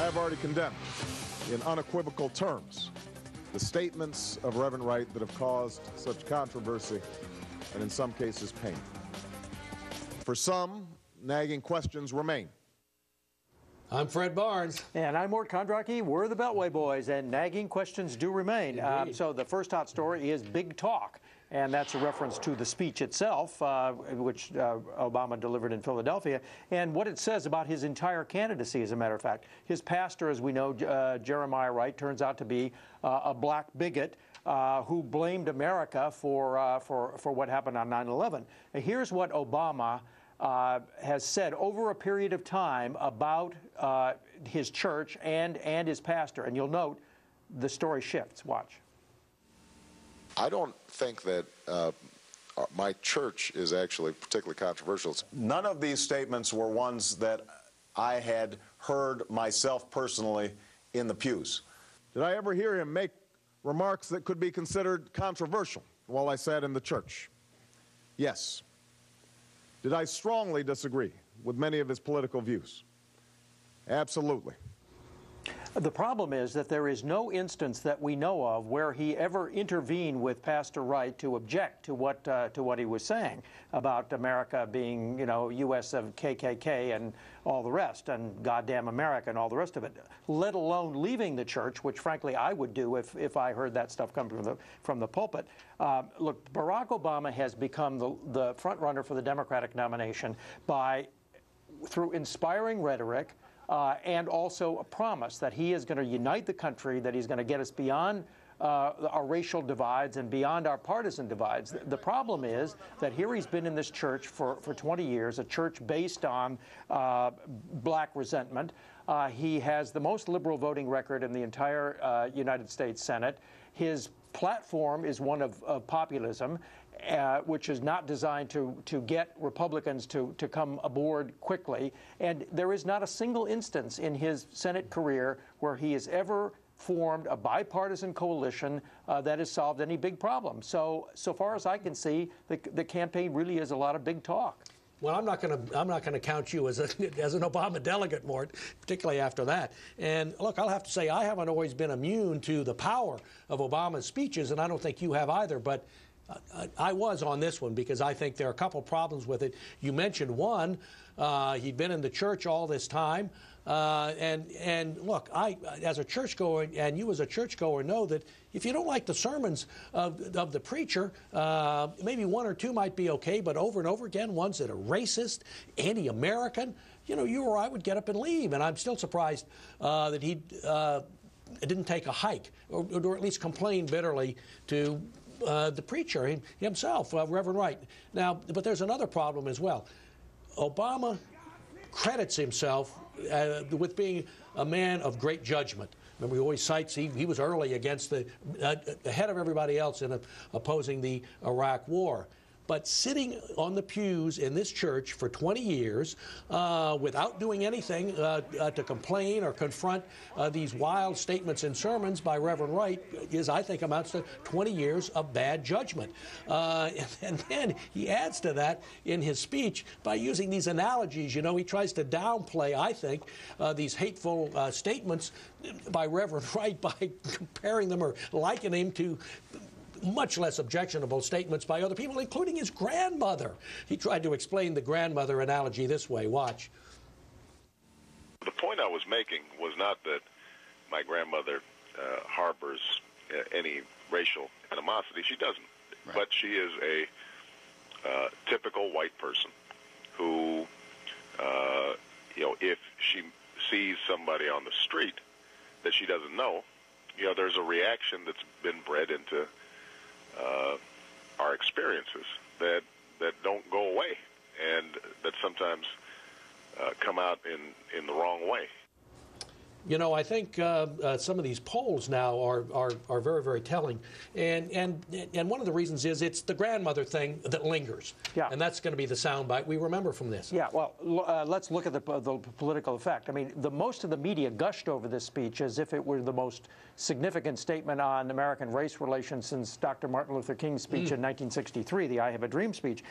have already condemned in unequivocal terms the statements of Reverend Wright that have caused such controversy and in some cases pain. For some, nagging questions remain. I'm Fred Barnes. And I'm Mort Kondracki. We're the Beltway Boys, and nagging questions do remain. So the first hot story is big talk, and that's a reference to the speech itself, which Obama delivered in Philadelphia, and what it says about his entire candidacy, as a matter of fact. His pastor, as we know, Jeremiah Wright, turns out to be a black bigot who blamed America for what happened on 9/11. Here's what Obama has said over a period of time about his church and his pastor. And you'll note the story shifts. Watch. I don't think that my church is actually particularly controversial. None of these statements were ones that I had heard myself personally in the pews. Did I ever hear him make remarks that could be considered controversial while I sat in the church? Yes. Did I strongly disagree with many of his political views? Absolutely. The problem is that there is no instance that we know of where he ever intervened with Pastor Wright to object to what he was saying about America being, you know, U.S. of KKK and all the rest, and goddamn America and all the rest of it, let alone leaving the church, which frankly I would do if I heard that stuff come from the pulpit. Look, Barack Obama has become the front runner for the Democratic nomination through inspiring rhetoric, and also a promise that he is going to unite the country, that he's going to get us beyond our racial divides and beyond our partisan divides. The problem is that here he's been in this church for 20 years, a church based on black resentment. He has the most liberal voting record in the entire United States Senate. His platform is one of populism, which is not designed to get Republicans to come aboard quickly. And there is not a single instance in his Senate career where he has ever formed a bipartisan coalition that has solved any big problem. So far as I can see, the campaign really is a lot of big talk. Well, I'm not going to count you as an Obama delegate, Mort, particularly after that. And look, I'll have to say I haven't always been immune to the power of Obama's speeches, and I don't think you have either. But I was on this one because I think there are a couple problems with it. You mentioned one, he'd been in the church all this time. And look, I, as a churchgoer, and you as a churchgoer, know that if you don't like the sermons of the preacher, maybe one or two might be okay, but over and over again, ones that are racist, anti-American, you know, you or I would get up and leave. And I'm still surprised that he didn't take a hike, or at least complain bitterly to the preacher himself, Reverend Wright. Now, but there's another problem as well. Obama credits himself with being a man of great judgment. Remember, he always cites he was early against ahead of everybody else in opposing the Iraq War. But sitting on the pews in this church for 20 years without doing anything to complain or confront these wild statements and sermons by Reverend Wright I think, amounts to 20 years of bad judgment. And then he adds to that in his speech by using these analogies. You know, he tries to downplay, I think, these hateful statements by Reverend Wright by comparing them or likening him to much less objectionable statements by other people, including his grandmother. He tried to explain the grandmother analogy this way. Watch. The point I was making was not that my grandmother harbors any racial animosity. She doesn't. Right. But she is a typical white person who, you know, if she sees somebody on the street that she doesn't know, you know, there's a reaction that's been bred into our experiences that don't go away, and that sometimes come out in the wrong way. You know, I think some of these polls now are very, very telling, and one of the reasons is it's the grandmother thing that lingers, yeah, and that's going to be the soundbite we remember from this. Yeah, well, let's look at the political effect. I mean, most of the media gushed over this speech as if it were the most significant statement on American race relations since Dr. Martin Luther King's speech in 1963, the "I Have a Dream" speech.